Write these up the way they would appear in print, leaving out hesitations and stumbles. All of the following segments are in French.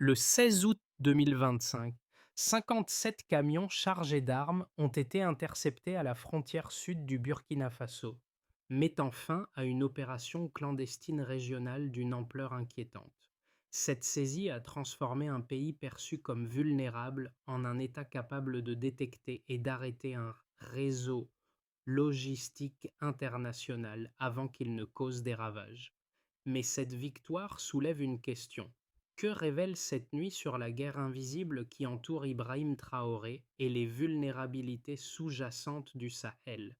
Le 16 août 2025, 57 camions chargés d'armes ont été interceptés à la frontière sud du Burkina Faso, mettant fin à une opération clandestine régionale d'une ampleur inquiétante. Cette saisie a transformé un pays perçu comme vulnérable en un État capable de détecter et d'arrêter un réseau logistique international avant qu'il ne cause des ravages. Mais cette victoire soulève une question. Que révèle cette nuit sur la guerre invisible qui entoure Ibrahim Traoré et les vulnérabilités sous-jacentes du Sahel?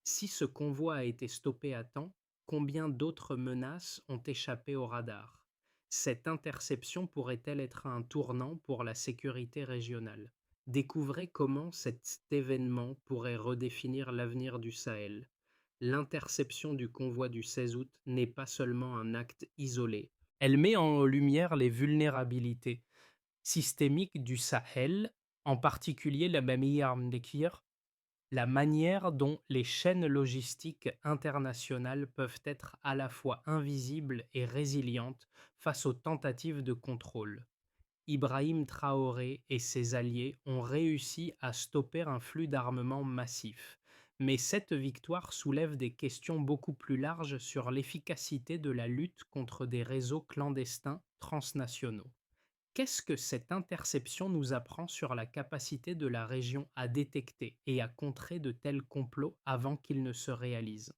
Si ce convoi a été stoppé à temps, combien d'autres menaces ont échappé au radar? Cette interception pourrait-elle être un tournant pour la sécurité régionale? Découvrez comment cet événement pourrait redéfinir l'avenir du Sahel. L'interception du convoi du 16 août n'est pas seulement un acte isolé. Elle met en lumière les vulnérabilités systémiques du Sahel, en particulier la Bamiyar Mdekir, la manière dont les chaînes logistiques internationales peuvent être à la fois invisibles et résilientes face aux tentatives de contrôle. Ibrahim Traoré et ses alliés ont réussi à stopper un flux d'armement massif. Mais cette victoire soulève des questions beaucoup plus larges sur l'efficacité de la lutte contre des réseaux clandestins transnationaux. Qu'est-ce que cette interception nous apprend sur la capacité de la région à détecter et à contrer de tels complots avant qu'ils ne se réalisent?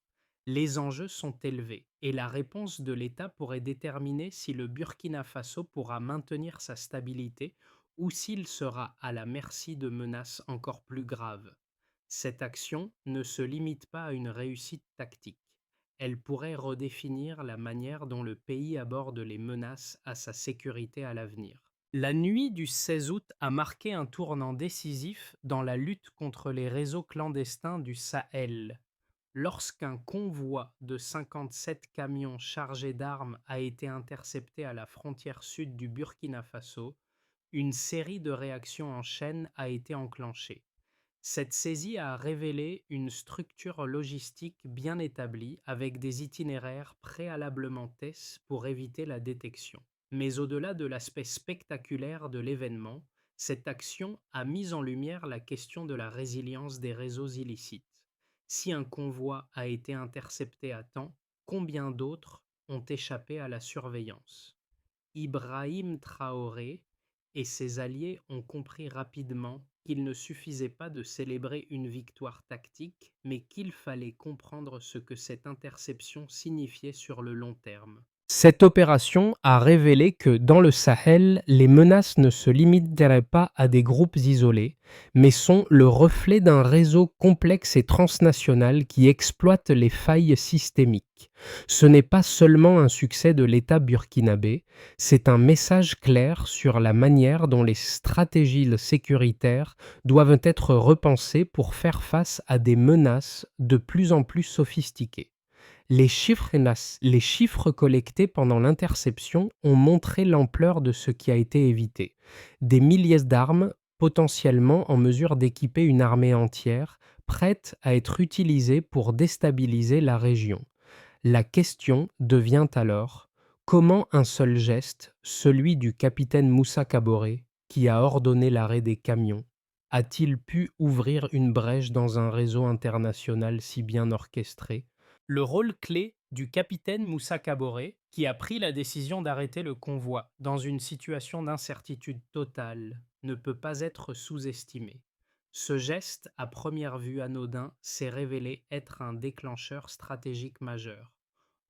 Les enjeux sont élevés et la réponse de l'État pourrait déterminer si le Burkina Faso pourra maintenir sa stabilité ou s'il sera à la merci de menaces encore plus graves. Cette action ne se limite pas à une réussite tactique. Elle pourrait redéfinir la manière dont le pays aborde les menaces à sa sécurité à l'avenir. La nuit du 16 août a marqué un tournant décisif dans la lutte contre les réseaux clandestins du Sahel. Lorsqu'un convoi de 57 camions chargés d'armes a été intercepté à la frontière sud du Burkina Faso, une série de réactions en chaîne a été enclenchée. Cette saisie a révélé une structure logistique bien établie avec des itinéraires préalablement tests pour éviter la détection. Mais au-delà de l'aspect spectaculaire de l'événement, cette action a mis en lumière la question de la résilience des réseaux illicites. Si un convoi a été intercepté à temps, combien d'autres ont échappé à la surveillance? Ibrahim Traoré et ses alliés ont compris rapidement qu'il ne suffisait pas de célébrer une victoire tactique, mais qu'il fallait comprendre ce que cette interception signifiait sur le long terme. Cette opération a révélé que dans le Sahel, les menaces ne se limiteraient pas à des groupes isolés, mais sont le reflet d'un réseau complexe et transnational qui exploite les failles systémiques. Ce n'est pas seulement un succès de l'État burkinabé, c'est un message clair sur la manière dont les stratégies sécuritaires doivent être repensées pour faire face à des menaces de plus en plus sophistiquées. Les chiffres collectés pendant l'interception ont montré l'ampleur de ce qui a été évité. Des milliers d'armes, potentiellement en mesure d'équiper une armée entière, prêtes à être utilisées pour déstabiliser la région. La question devient alors: comment un seul geste, celui du capitaine Moussa Kaboré, qui a ordonné l'arrêt des camions, a-t-il pu ouvrir une brèche dans un réseau international si bien orchestré? Le rôle clé du capitaine Moussa Kaboré, qui a pris la décision d'arrêter le convoi dans une situation d'incertitude totale, ne peut pas être sous-estimé. Ce geste, à première vue anodin, s'est révélé être un déclencheur stratégique majeur.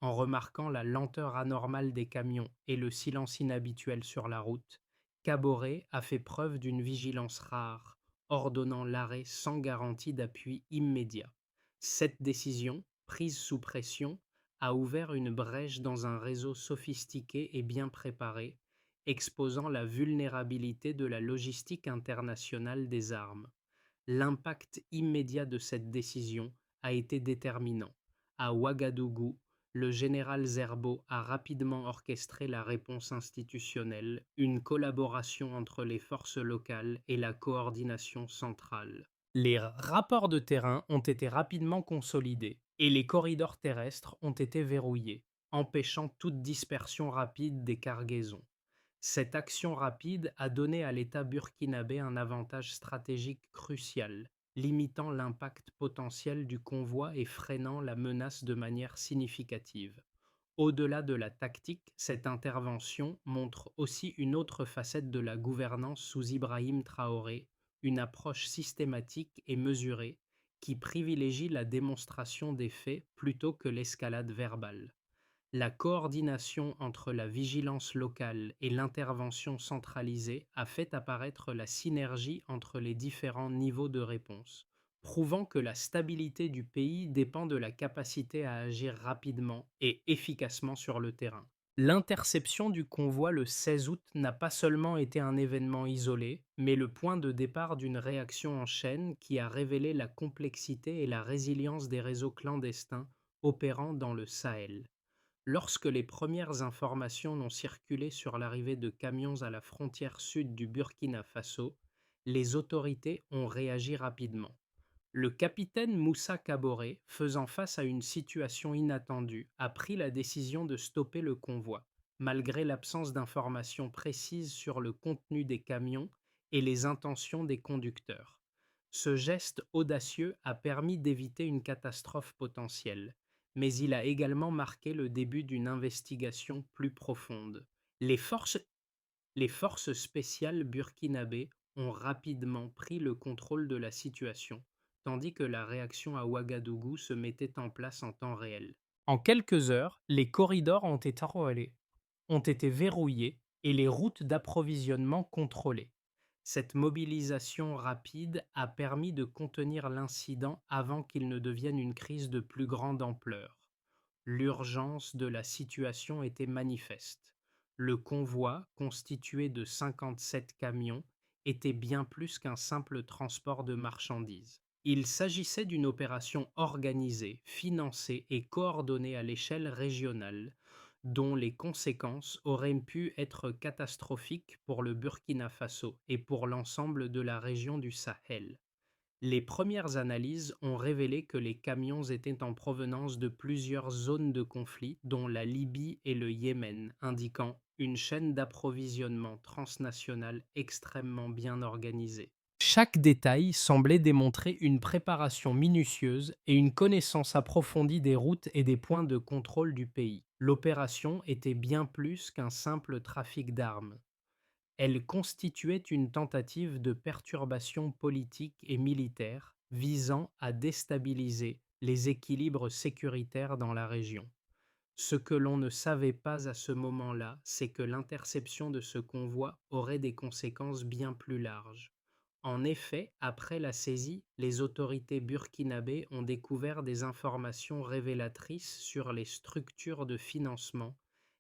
En remarquant la lenteur anormale des camions et le silence inhabituel sur la route, Caboret a fait preuve d'une vigilance rare, ordonnant l'arrêt sans garantie d'appui immédiat. Cette décision, prise sous pression, a ouvert une brèche dans un réseau sophistiqué et bien préparé, exposant la vulnérabilité de la logistique internationale des armes. L'impact immédiat de cette décision a été déterminant. À Ouagadougou, le général Zerbo a rapidement orchestré la réponse institutionnelle, une collaboration entre les forces locales et la coordination centrale. Les rapports de terrain ont été rapidement consolidés et les corridors terrestres ont été verrouillés, empêchant toute dispersion rapide des cargaisons. Cette action rapide a donné à l'État burkinabé un avantage stratégique crucial, limitant l'impact potentiel du convoi et freinant la menace de manière significative. Au-delà de la tactique, cette intervention montre aussi une autre facette de la gouvernance sous Ibrahim Traoré, une approche systématique et mesurée qui privilégie la démonstration des faits plutôt que l'escalade verbale. La coordination entre la vigilance locale et l'intervention centralisée a fait apparaître la synergie entre les différents niveaux de réponse, prouvant que la stabilité du pays dépend de la capacité à agir rapidement et efficacement sur le terrain. L'interception du convoi le 16 août n'a pas seulement été un événement isolé, mais le point de départ d'une réaction en chaîne qui a révélé la complexité et la résilience des réseaux clandestins opérant dans le Sahel. Lorsque les premières informations ont circulé sur l'arrivée de camions à la frontière sud du Burkina Faso, les autorités ont réagi rapidement. Le capitaine Moussa Kaboré, faisant face à une situation inattendue, a pris la décision de stopper le convoi, malgré l'absence d'informations précises sur le contenu des camions et les intentions des conducteurs. Ce geste audacieux a permis d'éviter une catastrophe potentielle, mais il a également marqué le début d'une investigation plus profonde. Les forces les forces spéciales burkinabées ont rapidement pris le contrôle de la situation, tandis que la réaction à Ouagadougou se mettait en place en temps réel. En quelques heures, les corridors ont été verrouillés et les routes d'approvisionnement contrôlées. Cette mobilisation rapide a permis de contenir l'incident avant qu'il ne devienne une crise de plus grande ampleur. L'urgence de la situation était manifeste. Le convoi, constitué de 57 camions, était bien plus qu'un simple transport de marchandises. Il s'agissait d'une opération organisée, financée et coordonnée à l'échelle régionale, dont les conséquences auraient pu être catastrophiques pour le Burkina Faso et pour l'ensemble de la région du Sahel. Les premières analyses ont révélé que les camions étaient en provenance de plusieurs zones de conflit, dont la Libye et le Yémen, indiquant une chaîne d'approvisionnement transnationale extrêmement bien organisée. Chaque détail semblait démontrer une préparation minutieuse et une connaissance approfondie des routes et des points de contrôle du pays. L'opération était bien plus qu'un simple trafic d'armes. Elle constituait une tentative de perturbation politique et militaire visant à déstabiliser les équilibres sécuritaires dans la région. Ce que l'on ne savait pas à ce moment-là, c'est que l'interception de ce convoi aurait des conséquences bien plus larges. En effet, après la saisie, les autorités burkinabées ont découvert des informations révélatrices sur les structures de financement,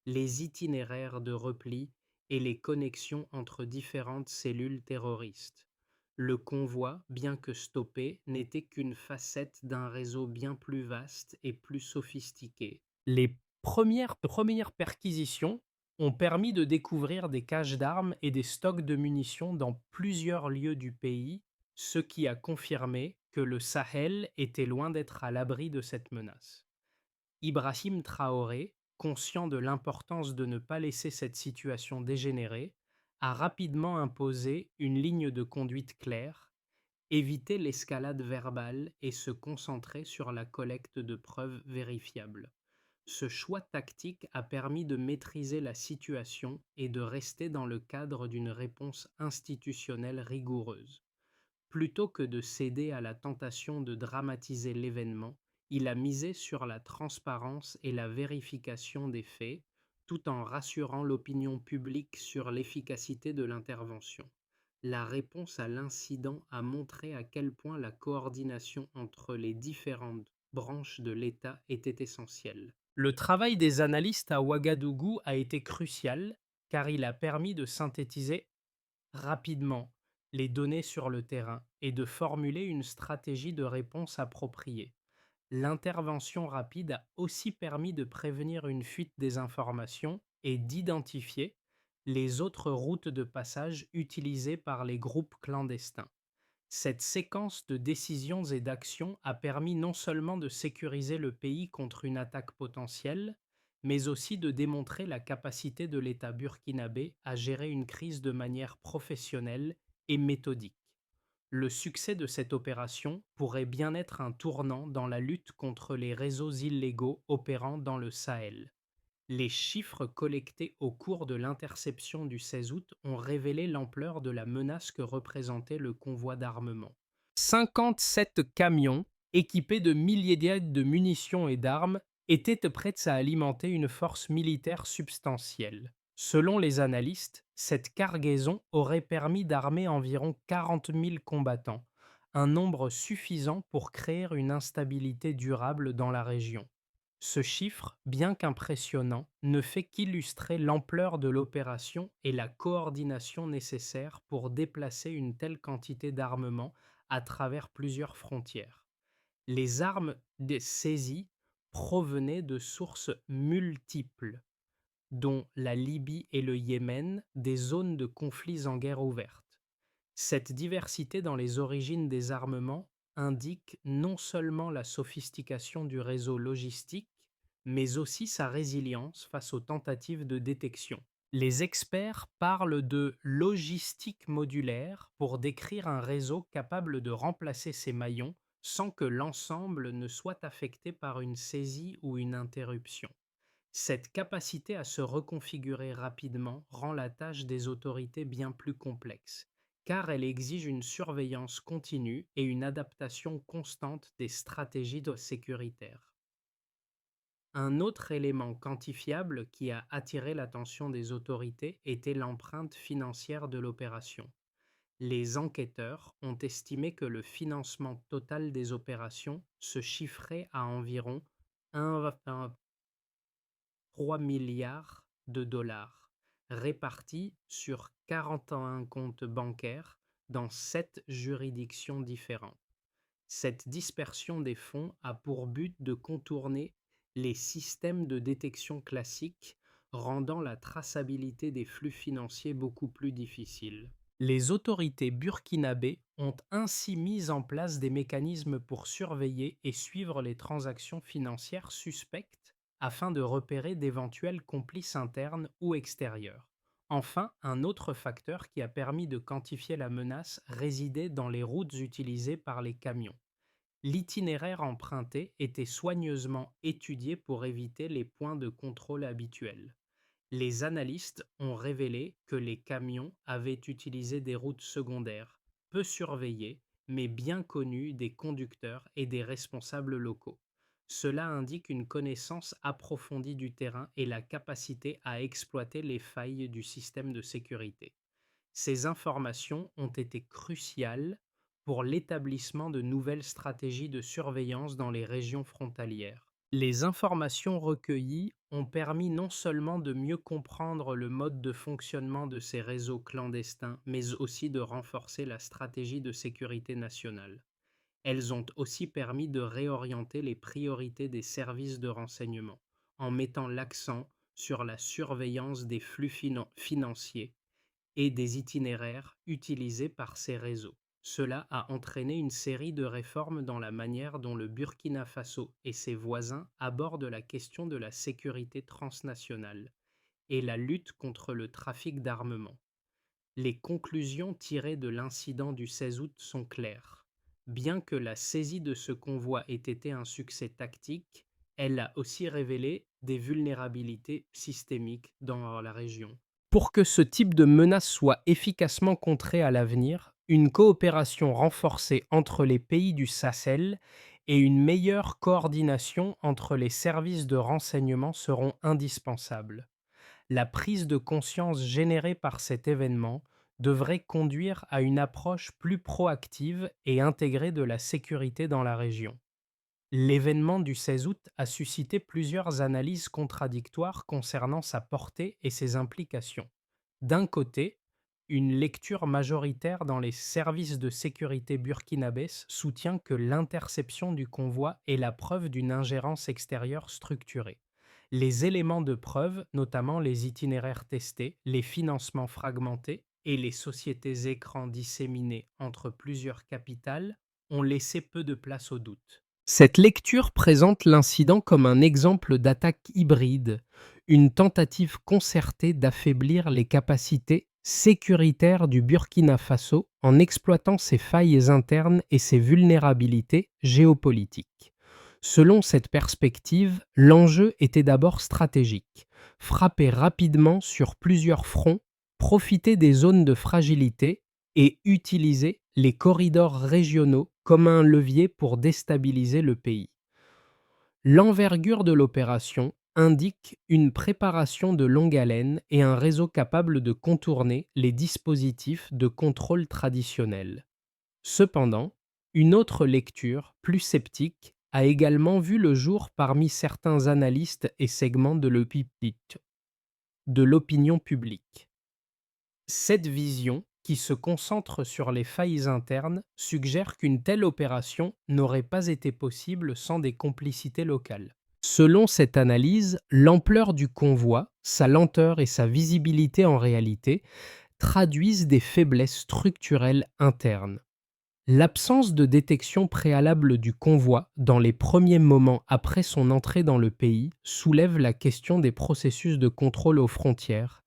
les itinéraires de repli et les connexions entre différentes cellules terroristes. Le convoi, bien que stoppé, n'était qu'une facette d'un réseau bien plus vaste et plus sophistiqué. Les premières perquisitions ont permis de découvrir des caches d'armes et des stocks de munitions dans plusieurs lieux du pays, ce qui a confirmé que le Sahel était loin d'être à l'abri de cette menace. Ibrahim Traoré, conscient de l'importance de ne pas laisser cette situation dégénérer, a rapidement imposé une ligne de conduite claire, éviter l'escalade verbale et se concentrer sur la collecte de preuves vérifiables. Ce choix tactique a permis de maîtriser la situation et de rester dans le cadre d'une réponse institutionnelle rigoureuse. Plutôt que de céder à la tentation de dramatiser l'événement, il a misé sur la transparence et la vérification des faits, tout en rassurant l'opinion publique sur l'efficacité de l'intervention. La réponse à l'incident a montré à quel point la coordination entre les différentes branches de l'État était essentielle. Le travail des analystes à Ouagadougou a été crucial car il a permis de synthétiser rapidement les données sur le terrain et de formuler une stratégie de réponse appropriée. L'intervention rapide a aussi permis de prévenir une fuite des informations et d'identifier les autres routes de passage utilisées par les groupes clandestins. Cette séquence de décisions et d'actions a permis non seulement de sécuriser le pays contre une attaque potentielle, mais aussi de démontrer la capacité de l'État burkinabé à gérer une crise de manière professionnelle et méthodique. Le succès de cette opération pourrait bien être un tournant dans la lutte contre les réseaux illégaux opérant dans le Sahel. Les chiffres collectés au cours de l'interception du 16 août ont révélé l'ampleur de la menace que représentait le convoi d'armement. 57 camions, équipés de milliers de munitions et d'armes, étaient prêts à alimenter une force militaire substantielle. Selon les analystes, cette cargaison aurait permis d'armer environ 40 000 combattants, un nombre suffisant pour créer une instabilité durable dans la région. Ce chiffre, bien qu'impressionnant, ne fait qu'illustrer l'ampleur de l'opération et la coordination nécessaire pour déplacer une telle quantité d'armement à travers plusieurs frontières. Les armes saisies provenaient de sources multiples, dont la Libye et le Yémen, des zones de conflits en guerre ouverte. Cette diversité dans les origines des armements indique non seulement la sophistication du réseau logistique, mais aussi sa résilience face aux tentatives de détection. Les experts parlent de logistique modulaire pour décrire un réseau capable de remplacer ses maillons sans que l'ensemble ne soit affecté par une saisie ou une interruption. Cette capacité à se reconfigurer rapidement rend la tâche des autorités bien plus complexe, car elle exige une surveillance continue et une adaptation constante des stratégies sécuritaires. Un autre élément quantifiable qui a attiré l'attention des autorités était l'empreinte financière de l'opération. Les enquêteurs ont estimé que le financement total des opérations se chiffrait à environ 3 milliards de dollars, répartis sur 41 comptes bancaires dans 7 juridictions différentes. Cette dispersion des fonds a pour but de contourner les systèmes de détection classiques, rendant la traçabilité des flux financiers beaucoup plus difficile. Les autorités burkinabées ont ainsi mis en place des mécanismes pour surveiller et suivre les transactions financières suspectes afin de repérer d'éventuels complices internes ou extérieurs. Enfin, un autre facteur qui a permis de quantifier la menace résidait dans les routes utilisées par les camions. L'itinéraire emprunté était soigneusement étudié pour éviter les points de contrôle habituels. Les analystes ont révélé que les camions avaient utilisé des routes secondaires, peu surveillées, mais bien connues des conducteurs et des responsables locaux. Cela indique une connaissance approfondie du terrain et la capacité à exploiter les failles du système de sécurité. Ces informations ont été cruciales pour l'établissement de nouvelles stratégies de surveillance dans les régions frontalières. Les informations recueillies ont permis non seulement de mieux comprendre le mode de fonctionnement de ces réseaux clandestins, mais aussi de renforcer la stratégie de sécurité nationale. Elles ont aussi permis de réorienter les priorités des services de renseignement, en mettant l'accent sur la surveillance des flux financiers et des itinéraires utilisés par ces réseaux. Cela a entraîné une série de réformes dans la manière dont le Burkina Faso et ses voisins abordent la question de la sécurité transnationale et la lutte contre le trafic d'armement. Les conclusions tirées de l'incident du 16 août sont claires. Bien que la saisie de ce convoi ait été un succès tactique, elle a aussi révélé des vulnérabilités systémiques dans la région. Pour que ce type de menace soit efficacement contrée à l'avenir, une coopération renforcée entre les pays du Sahel et une meilleure coordination entre les services de renseignement seront indispensables. La prise de conscience générée par cet événement devrait conduire à une approche plus proactive et intégrée de la sécurité dans la région. L'événement du 16 août a suscité plusieurs analyses contradictoires concernant sa portée et ses implications. D'un côté, une lecture majoritaire dans les services de sécurité burkinabés soutient que l'interception du convoi est la preuve d'une ingérence extérieure structurée. Les éléments de preuve, notamment les itinéraires testés, les financements fragmentés et les sociétés écrans disséminées entre plusieurs capitales, ont laissé peu de place au doute. Cette lecture présente l'incident comme un exemple d'attaque hybride, une tentative concertée d'affaiblir les capacités sécuritaires du Burkina Faso en exploitant ses failles internes et ses vulnérabilités géopolitiques. Selon cette perspective, l'enjeu était d'abord stratégique: frapper rapidement sur plusieurs fronts, profiter des zones de fragilité et utiliser les corridors régionaux comme un levier pour déstabiliser le pays. L'envergure de l'opération indique une préparation de longue haleine et un réseau capable de contourner les dispositifs de contrôle traditionnels. Cependant, une autre lecture, plus sceptique, a également vu le jour parmi certains analystes et segments de l'opinion publique. Cette vision, qui se concentre sur les failles internes, suggère qu'une telle opération n'aurait pas été possible sans des complicités locales. Selon cette analyse, l'ampleur du convoi, sa lenteur et sa visibilité en réalité traduisent des faiblesses structurelles internes. L'absence de détection préalable du convoi dans les premiers moments après son entrée dans le pays soulève la question des processus de contrôle aux frontières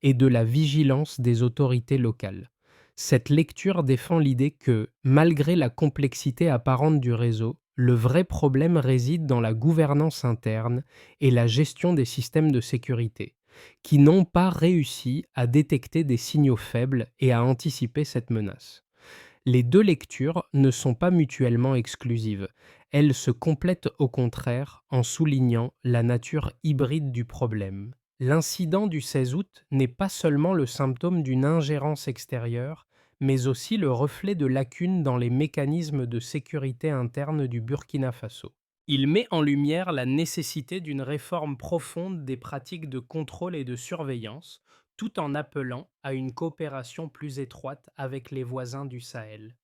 et de la vigilance des autorités locales. Cette lecture défend l'idée que, malgré la complexité apparente du réseau, le vrai problème réside dans la gouvernance interne et la gestion des systèmes de sécurité, qui n'ont pas réussi à détecter des signaux faibles et à anticiper cette menace. Les deux lectures ne sont pas mutuellement exclusives. Elles se complètent au contraire en soulignant la nature hybride du problème. L'incident du 16 août n'est pas seulement le symptôme d'une ingérence extérieure, mais aussi le reflet de lacunes dans les mécanismes de sécurité interne du Burkina Faso. Il met en lumière la nécessité d'une réforme profonde des pratiques de contrôle et de surveillance, tout en appelant à une coopération plus étroite avec les voisins du Sahel.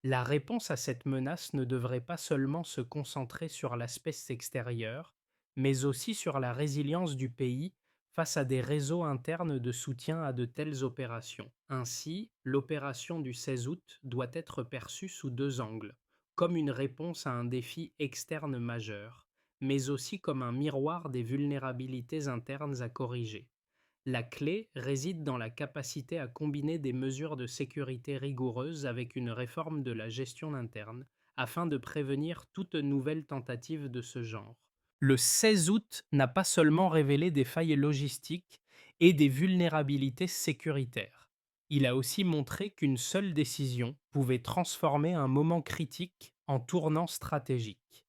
La réponse à cette menace ne devrait pas seulement se concentrer sur l'aspect extérieur, mais aussi sur la résilience du pays face à des réseaux internes de soutien à de telles opérations. Ainsi, l'opération du 16 août doit être perçue sous deux angles: comme une réponse à un défi externe majeur, mais aussi comme un miroir des vulnérabilités internes à corriger. La clé réside dans la capacité à combiner des mesures de sécurité rigoureuses avec une réforme de la gestion interne, afin de prévenir toute nouvelle tentative de ce genre. Le 16 août n'a pas seulement révélé des failles logistiques et des vulnérabilités sécuritaires. Il a aussi montré qu'une seule décision pouvait transformer un moment critique en tournant stratégique.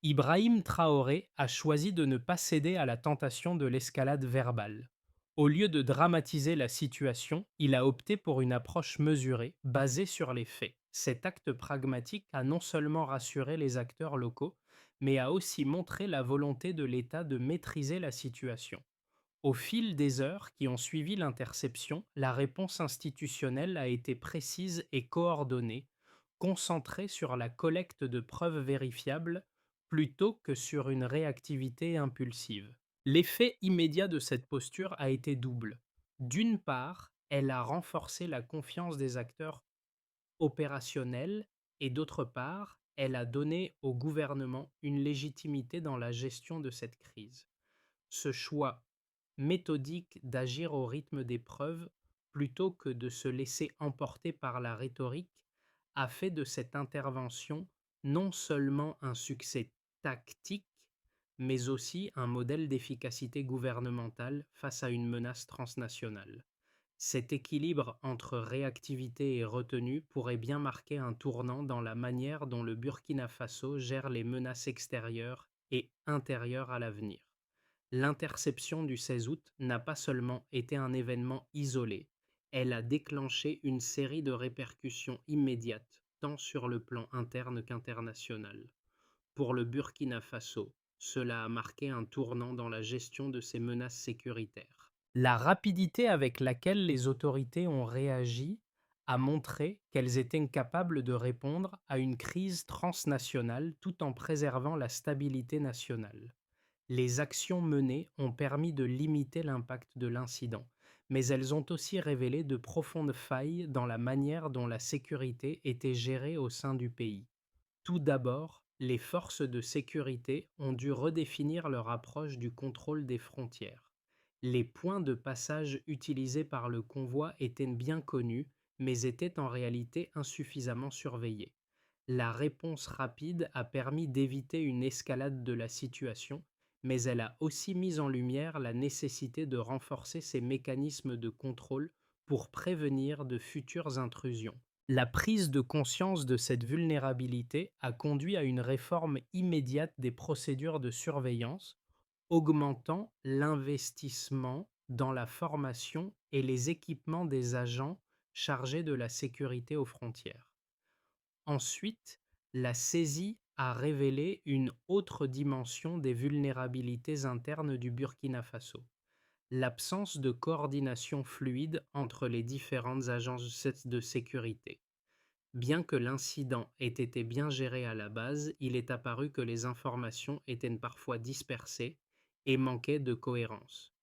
Ibrahim Traoré a choisi de ne pas céder à la tentation de l'escalade verbale. Au lieu de dramatiser la situation, il a opté pour une approche mesurée, basée sur les faits. Cet acte pragmatique a non seulement rassuré les acteurs locaux, mais a aussi montré la volonté de l'État de maîtriser la situation. Au fil des heures qui ont suivi l'interception, la réponse institutionnelle a été précise et coordonnée, concentrée sur la collecte de preuves vérifiables plutôt que sur une réactivité impulsive. L'effet immédiat de cette posture a été double. D'une part, elle a renforcé la confiance des acteurs opérationnels et d'autre part, elle a donné au gouvernement une légitimité dans la gestion de cette crise. Ce choix méthodique d'agir au rythme des preuves plutôt que de se laisser emporter par la rhétorique a fait de cette intervention non seulement un succès tactique, mais aussi un modèle d'efficacité gouvernementale face à une menace transnationale. Cet équilibre entre réactivité et retenue pourrait bien marquer un tournant dans la manière dont le Burkina Faso gère les menaces extérieures et intérieures à l'avenir. L'interception du 16 août n'a pas seulement été un événement isolé, elle a déclenché une série de répercussions immédiates, tant sur le plan interne qu'international. Pour le Burkina Faso, cela a marqué un tournant dans la gestion de ses menaces sécuritaires. La rapidité avec laquelle les autorités ont réagi a montré qu'elles étaient capables de répondre à une crise transnationale tout en préservant la stabilité nationale. Les actions menées ont permis de limiter l'impact de l'incident, mais elles ont aussi révélé de profondes failles dans la manière dont la sécurité était gérée au sein du pays. Tout d'abord, les forces de sécurité ont dû redéfinir leur approche du contrôle des frontières. Les points de passage utilisés par le convoi étaient bien connus, mais étaient en réalité insuffisamment surveillés. La réponse rapide a permis d'éviter une escalade de la situation, mais elle a aussi mis en lumière la nécessité de renforcer ces mécanismes de contrôle pour prévenir de futures intrusions. La prise de conscience de cette vulnérabilité a conduit à une réforme immédiate des procédures de surveillance, augmentant l'investissement dans la formation et les équipements des agents chargés de la sécurité aux frontières. Ensuite, la saisie a révélé une autre dimension des vulnérabilités internes du Burkina Faso: l'absence de coordination fluide entre les différentes agences de sécurité. Bien que l'incident ait été bien géré à la base, il est apparu que les informations étaient parfois dispersées et manquaient de cohérence.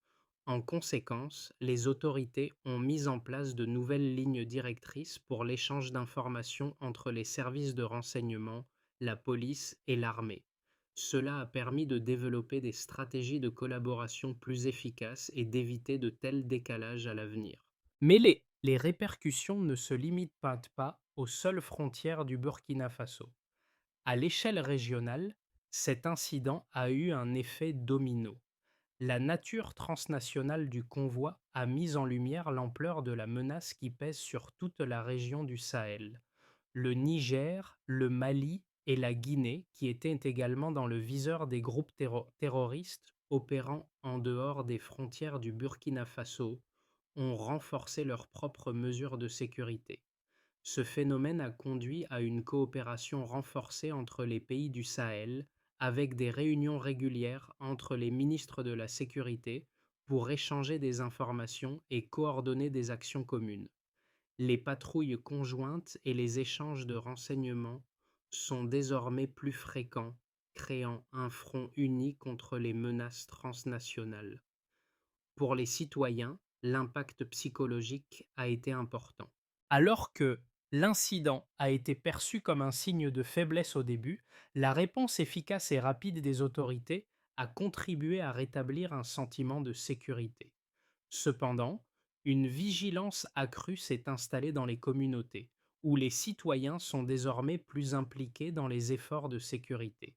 En conséquence, les autorités ont mis en place de nouvelles lignes directrices pour l'échange d'informations entre les services de renseignement, la police et l'armée. Cela a permis de développer des stratégies de collaboration plus efficaces et d'éviter de tels décalages à l'avenir. Mais les répercussions ne se limitent pas aux seules frontières du Burkina Faso. À l'échelle régionale, cet incident a eu un effet domino. La nature transnationale du convoi a mis en lumière l'ampleur de la menace qui pèse sur toute la région du Sahel. Le Niger, le Mali et la Guinée, qui étaient également dans le viseur des groupes terroristes opérant en dehors des frontières du Burkina Faso, ont renforcé leurs propres mesures de sécurité. Ce phénomène a conduit à une coopération renforcée entre les pays du Sahel, avec des réunions régulières entre les ministres de la Sécurité pour échanger des informations et coordonner des actions communes. Les patrouilles conjointes et les échanges de renseignements sont désormais plus fréquents, créant un front uni contre les menaces transnationales. Pour les citoyens, l'impact psychologique a été important. Alors que l'incident a été perçu comme un signe de faiblesse au début, la réponse efficace et rapide des autorités a contribué à rétablir un sentiment de sécurité. Cependant, une vigilance accrue s'est installée dans les communautés, où les citoyens sont désormais plus impliqués dans les efforts de sécurité.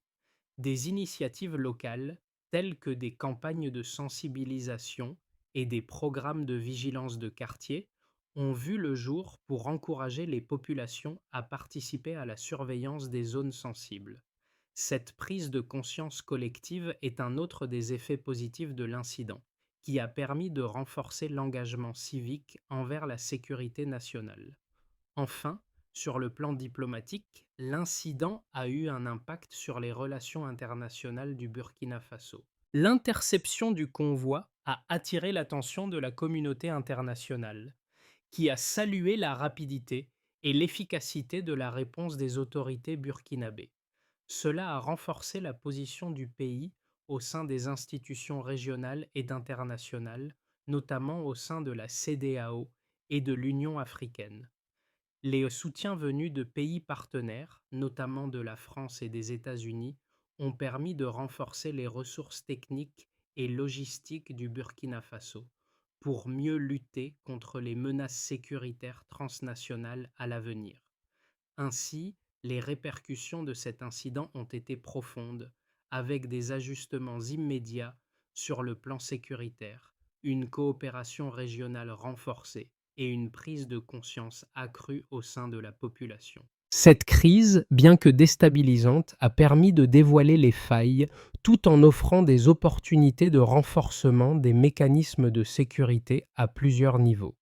Des initiatives locales, telles que des campagnes de sensibilisation et des programmes de vigilance de quartier, ont vu le jour pour encourager les populations à participer à la surveillance des zones sensibles. Cette prise de conscience collective est un autre des effets positifs de l'incident, qui a permis de renforcer l'engagement civique envers la sécurité nationale. Enfin, sur le plan diplomatique, l'incident a eu un impact sur les relations internationales du Burkina Faso. L'interception du convoi a attiré l'attention de la communauté internationale, qui a salué la rapidité et l'efficacité de la réponse des autorités burkinabées. Cela a renforcé la position du pays au sein des institutions régionales et internationales, notamment au sein de la CEDEAO et de l'Union africaine. Les soutiens venus de pays partenaires, notamment de la France et des États-Unis, ont permis de renforcer les ressources techniques et logistiques du Burkina Faso pour mieux lutter contre les menaces sécuritaires transnationales à l'avenir. Ainsi, les répercussions de cet incident ont été profondes, avec des ajustements immédiats sur le plan sécuritaire, une coopération régionale renforcée et une prise de conscience accrue au sein de la population. Cette crise, bien que déstabilisante, a permis de dévoiler les failles tout en offrant des opportunités de renforcement des mécanismes de sécurité à plusieurs niveaux.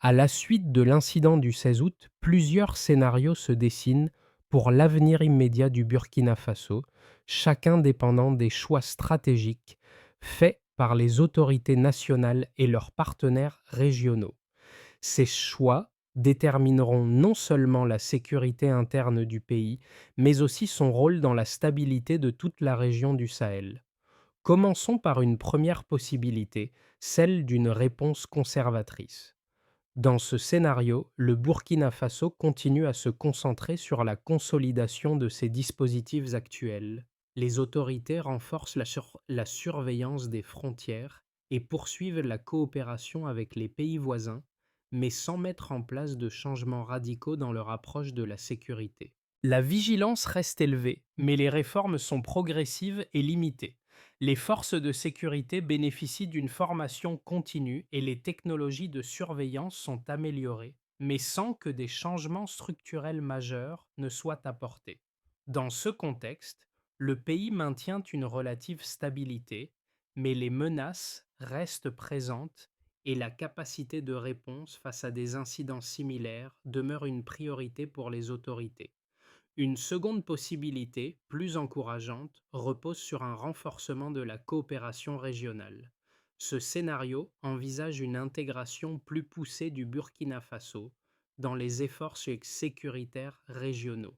À la suite de l'incident du 16 août, plusieurs scénarios se dessinent pour l'avenir immédiat du Burkina Faso, chacun dépendant des choix stratégiques faits par les autorités nationales et leurs partenaires régionaux. Ces choix détermineront non seulement la sécurité interne du pays, mais aussi son rôle dans la stabilité de toute la région du Sahel. Commençons par une première possibilité, celle d'une réponse conservatrice. Dans ce scénario, le Burkina Faso continue à se concentrer sur la consolidation de ses dispositifs actuels. Les autorités renforcent la surveillance des frontières et poursuivent la coopération avec les pays voisins, mais sans mettre en place de changements radicaux dans leur approche de la sécurité. La vigilance reste élevée, mais les réformes sont progressives et limitées. Les forces de sécurité bénéficient d'une formation continue et les technologies de surveillance sont améliorées, mais sans que des changements structurels majeurs ne soient apportés. Dans ce contexte, le pays maintient une relative stabilité, mais les menaces restent présentes et la capacité de réponse face à des incidents similaires demeure une priorité pour les autorités. Une seconde possibilité, plus encourageante, repose sur un renforcement de la coopération régionale. Ce scénario envisage une intégration plus poussée du Burkina Faso dans les efforts sécuritaires régionaux.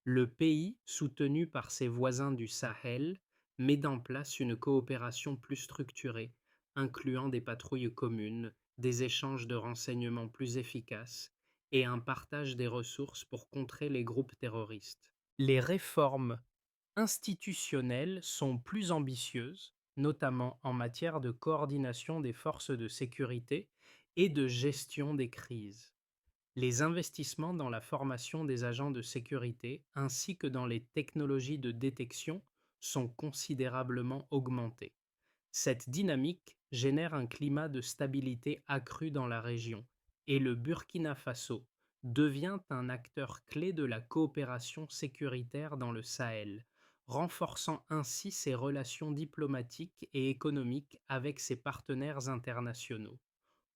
Le pays, soutenu par ses voisins du Sahel, met en place une coopération plus structurée, incluant des patrouilles communes, des échanges de renseignements plus efficaces et un partage des ressources pour contrer les groupes terroristes. Les réformes institutionnelles sont plus ambitieuses, notamment en matière de coordination des forces de sécurité et de gestion des crises. Les investissements dans la formation des agents de sécurité ainsi que dans les technologies de détection sont considérablement augmentés. Cette dynamique génère un climat de stabilité accru dans la région et le Burkina Faso devient un acteur clé de la coopération sécuritaire dans le Sahel, renforçant ainsi ses relations diplomatiques et économiques avec ses partenaires internationaux.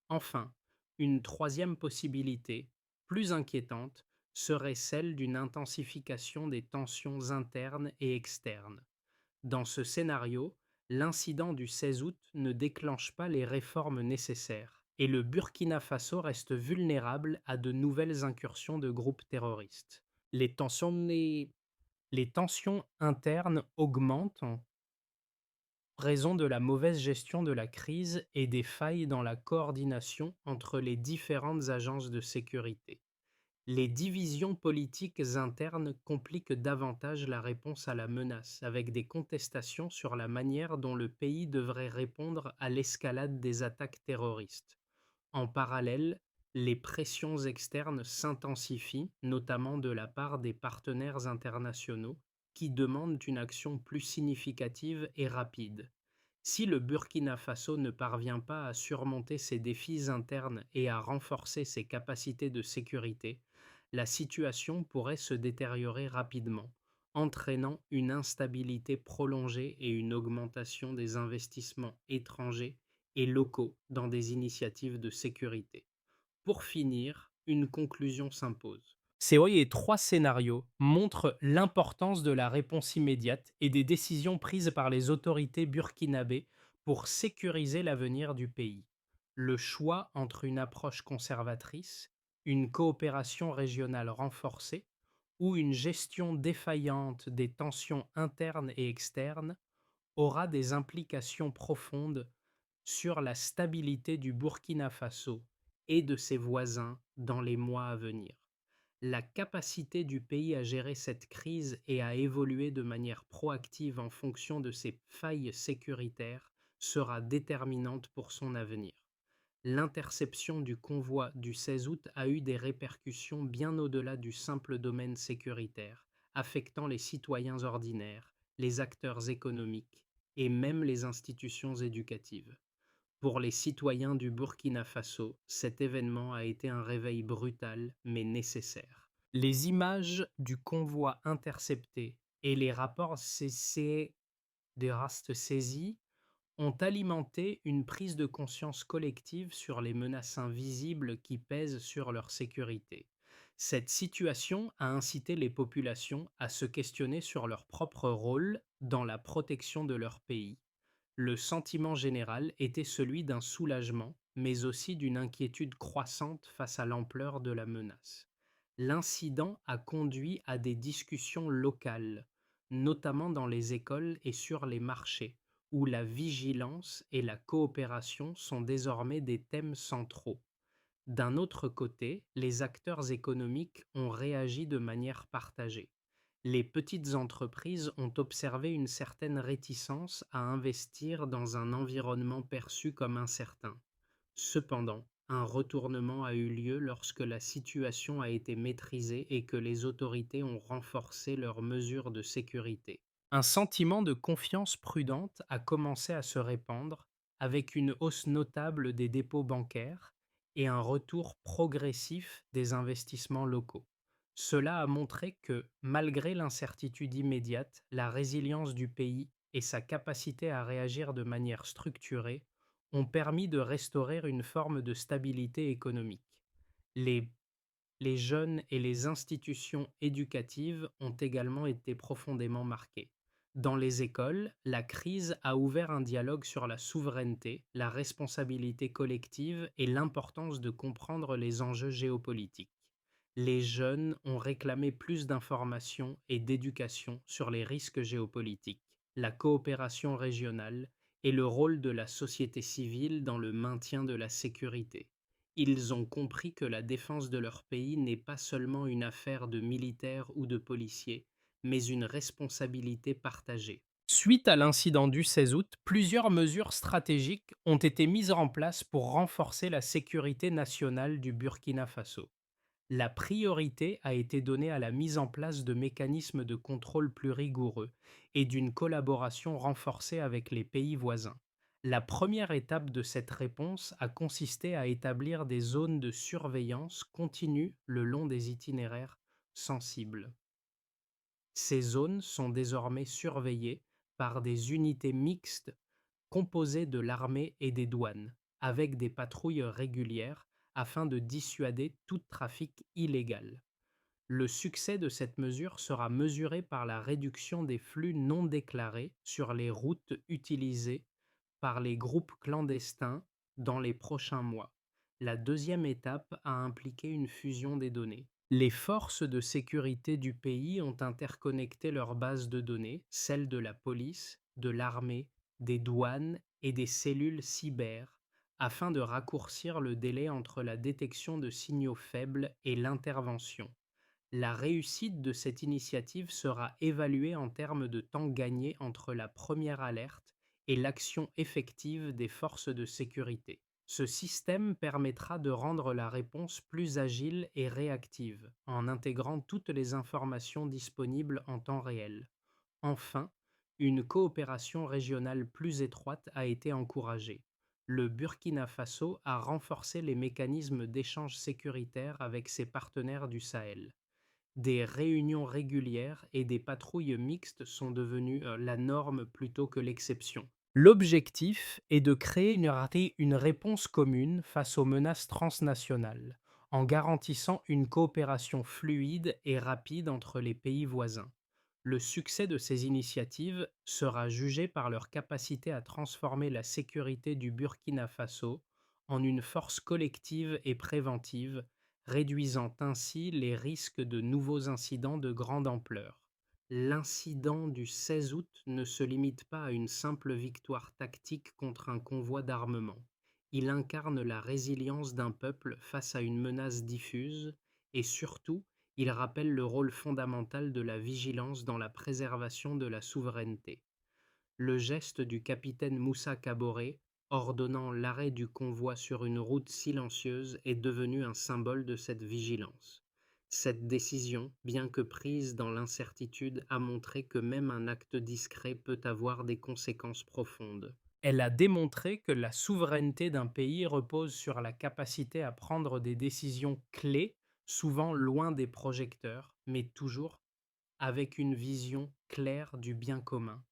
Enfin, une troisième possibilité, plus inquiétante, serait celle d'une intensification des tensions internes et externes. Dans ce scénario, l'incident du 16 août ne déclenche pas les réformes nécessaires et le Burkina Faso reste vulnérable à de nouvelles incursions de groupes terroristes. Les tensions internes augmentent en raison de la mauvaise gestion de la crise et des failles dans la coordination entre les différentes agences de sécurité. Les divisions politiques internes compliquent davantage la réponse à la menace, avec des contestations sur la manière dont le pays devrait répondre à l'escalade des attaques terroristes. En parallèle, les pressions externes s'intensifient, notamment de la part des partenaires internationaux, qui demandent une action plus significative et rapide. Si le Burkina Faso ne parvient pas à surmonter ses défis internes et à renforcer ses capacités de sécurité, la situation pourrait se détériorer rapidement, entraînant une instabilité prolongée et une augmentation des investissements étrangers et locaux dans des initiatives de sécurité. Pour finir, une conclusion s'impose. Ces trois scénarios montrent l'importance de la réponse immédiate et des décisions prises par les autorités burkinabées pour sécuriser l'avenir du pays. Le choix entre une approche conservatrice, une coopération régionale renforcée ou une gestion défaillante des tensions internes et externes aura des implications profondes sur la stabilité du Burkina Faso et de ses voisins dans les mois à venir. La capacité du pays à gérer cette crise et à évoluer de manière proactive en fonction de ses failles sécuritaires sera déterminante pour son avenir. L'interception du convoi du 16 août a eu des répercussions bien au-delà du simple domaine sécuritaire, affectant les citoyens ordinaires, les acteurs économiques et même les institutions éducatives. Pour les citoyens du Burkina Faso, cet événement a été un réveil brutal mais nécessaire. Les images du convoi intercepté et les rapports CC des rastes saisis ont alimenté une prise de conscience collective sur les menaces invisibles qui pèsent sur leur sécurité. Cette situation a incité les populations à se questionner sur leur propre rôle dans la protection de leur pays. Le sentiment général était celui d'un soulagement, mais aussi d'une inquiétude croissante face à l'ampleur de la menace. L'incident a conduit à des discussions locales, notamment dans les écoles et sur les marchés, où la vigilance et la coopération sont désormais des thèmes centraux. D'un autre côté, les acteurs économiques ont réagi de manière partagée. Les petites entreprises ont observé une certaine réticence à investir dans un environnement perçu comme incertain. Cependant, un retournement a eu lieu lorsque la situation a été maîtrisée et que les autorités ont renforcé leurs mesures de sécurité. Un sentiment de confiance prudente a commencé à se répandre, avec une hausse notable des dépôts bancaires et un retour progressif des investissements locaux. Cela a montré que, malgré l'incertitude immédiate, la résilience du pays et sa capacité à réagir de manière structurée ont permis de restaurer une forme de stabilité économique. Les, les jeunes et les institutions éducatives ont également été profondément marqués. Dans les écoles, la crise a ouvert un dialogue sur la souveraineté, la responsabilité collective et l'importance de comprendre les enjeux géopolitiques. Les jeunes ont réclamé plus d'informations et d'éducation sur les risques géopolitiques, la coopération régionale et le rôle de la société civile dans le maintien de la sécurité. Ils ont compris que la défense de leur pays n'est pas seulement une affaire de militaires ou de policiers, mais une responsabilité partagée. Suite à l'incident du 16 août, plusieurs mesures stratégiques ont été mises en place pour renforcer la sécurité nationale du Burkina Faso. La priorité a été donnée à la mise en place de mécanismes de contrôle plus rigoureux et d'une collaboration renforcée avec les pays voisins. La première étape de cette réponse a consisté à établir des zones de surveillance continue le long des itinéraires sensibles. Ces zones sont désormais surveillées par des unités mixtes composées de l'armée et des douanes, avec des patrouilles régulières afin de dissuader tout trafic illégal. Le succès de cette mesure sera mesuré par la réduction des flux non déclarés sur les routes utilisées par les groupes clandestins dans les prochains mois. La deuxième étape a impliqué une fusion des données. Les forces de sécurité du pays ont interconnecté leurs bases de données, celles de la police, de l'armée, des douanes et des cellules cyber, afin de raccourcir le délai entre la détection de signaux faibles et l'intervention. La réussite de cette initiative sera évaluée en termes de temps gagné entre la première alerte et l'action effective des forces de sécurité. Ce système permettra de rendre la réponse plus agile et réactive, en intégrant toutes les informations disponibles en temps réel. Enfin, une coopération régionale plus étroite a été encouragée. Le Burkina Faso a renforcé les mécanismes d'échange sécuritaire avec ses partenaires du Sahel. Des réunions régulières et des patrouilles mixtes sont devenues la norme plutôt que l'exception. L'objectif est de créer une réponse commune face aux menaces transnationales, en garantissant une coopération fluide et rapide entre les pays voisins. Le succès de ces initiatives sera jugé par leur capacité à transformer la sécurité du Burkina Faso en une force collective et préventive, réduisant ainsi les risques de nouveaux incidents de grande ampleur. L'incident du 16 août ne se limite pas à une simple victoire tactique contre un convoi d'armement. Il incarne la résilience d'un peuple face à une menace diffuse et surtout, il rappelle le rôle fondamental de la vigilance dans la préservation de la souveraineté. Le geste du capitaine Moussa Kaboré, ordonnant l'arrêt du convoi sur une route silencieuse, est devenu un symbole de cette vigilance. Cette décision, bien que prise dans l'incertitude, a montré que même un acte discret peut avoir des conséquences profondes. Elle a démontré que la souveraineté d'un pays repose sur la capacité à prendre des décisions clés, souvent loin des projecteurs, mais toujours avec une vision claire du bien commun.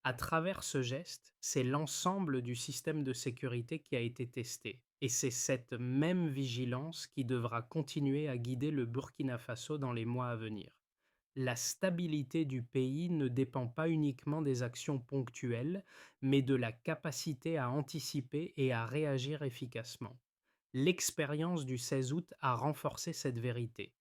À travers ce geste, c'est l'ensemble du système de sécurité qui a été testé. Et c'est cette même vigilance qui devra continuer à guider le Burkina Faso dans les mois à venir. La stabilité du pays ne dépend pas uniquement des actions ponctuelles, mais de la capacité à anticiper et à réagir efficacement. L'expérience du 16 août a renforcé cette vérité.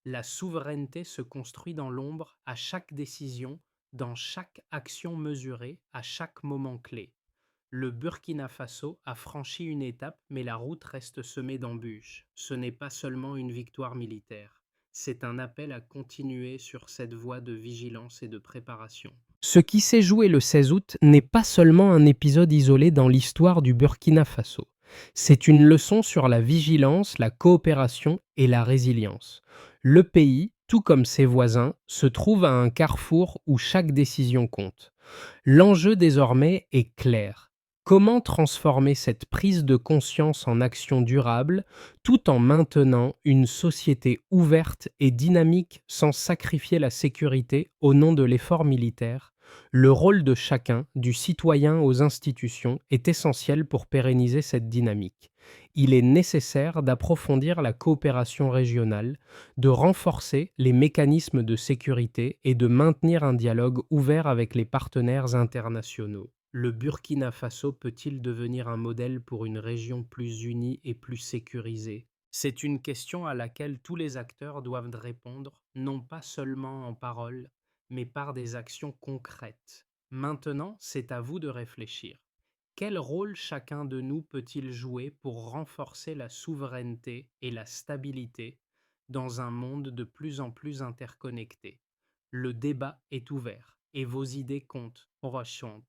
La souveraineté se construit dans l'ombre à chaque décision, dans chaque action mesurée, à chaque moment clé. Le Burkina Faso a franchi une étape, mais la route reste semée d'embûches. Ce n'est pas seulement une victoire militaire, c'est un appel à continuer sur cette voie de vigilance et de préparation. Ce qui s'est joué le 16 août n'est pas seulement un épisode isolé dans l'histoire du Burkina Faso. C'est une leçon sur la vigilance, la coopération et la résilience. Le pays, tout comme ses voisins, se trouve à un carrefour où chaque décision compte. L'enjeu désormais est clair. Comment transformer cette prise de conscience en action durable tout en maintenant une société ouverte et dynamique sans sacrifier la sécurité au nom de l'effort militaire? Le rôle de chacun, du citoyen aux institutions, est essentiel pour pérenniser cette dynamique. Il est nécessaire d'approfondir la coopération régionale, de renforcer les mécanismes de sécurité et de maintenir un dialogue ouvert avec les partenaires internationaux. Le Burkina Faso peut-il devenir un modèle pour une région plus unie et plus sécurisée? C'est une question à laquelle tous les acteurs doivent répondre, non pas seulement en paroles, mais par des actions concrètes. Maintenant, c'est à vous de réfléchir. Quel rôle chacun de nous peut-il jouer pour renforcer la souveraineté et la stabilité dans un monde de plus en plus interconnecté? Le débat est ouvert et vos idées comptent. Rejointe.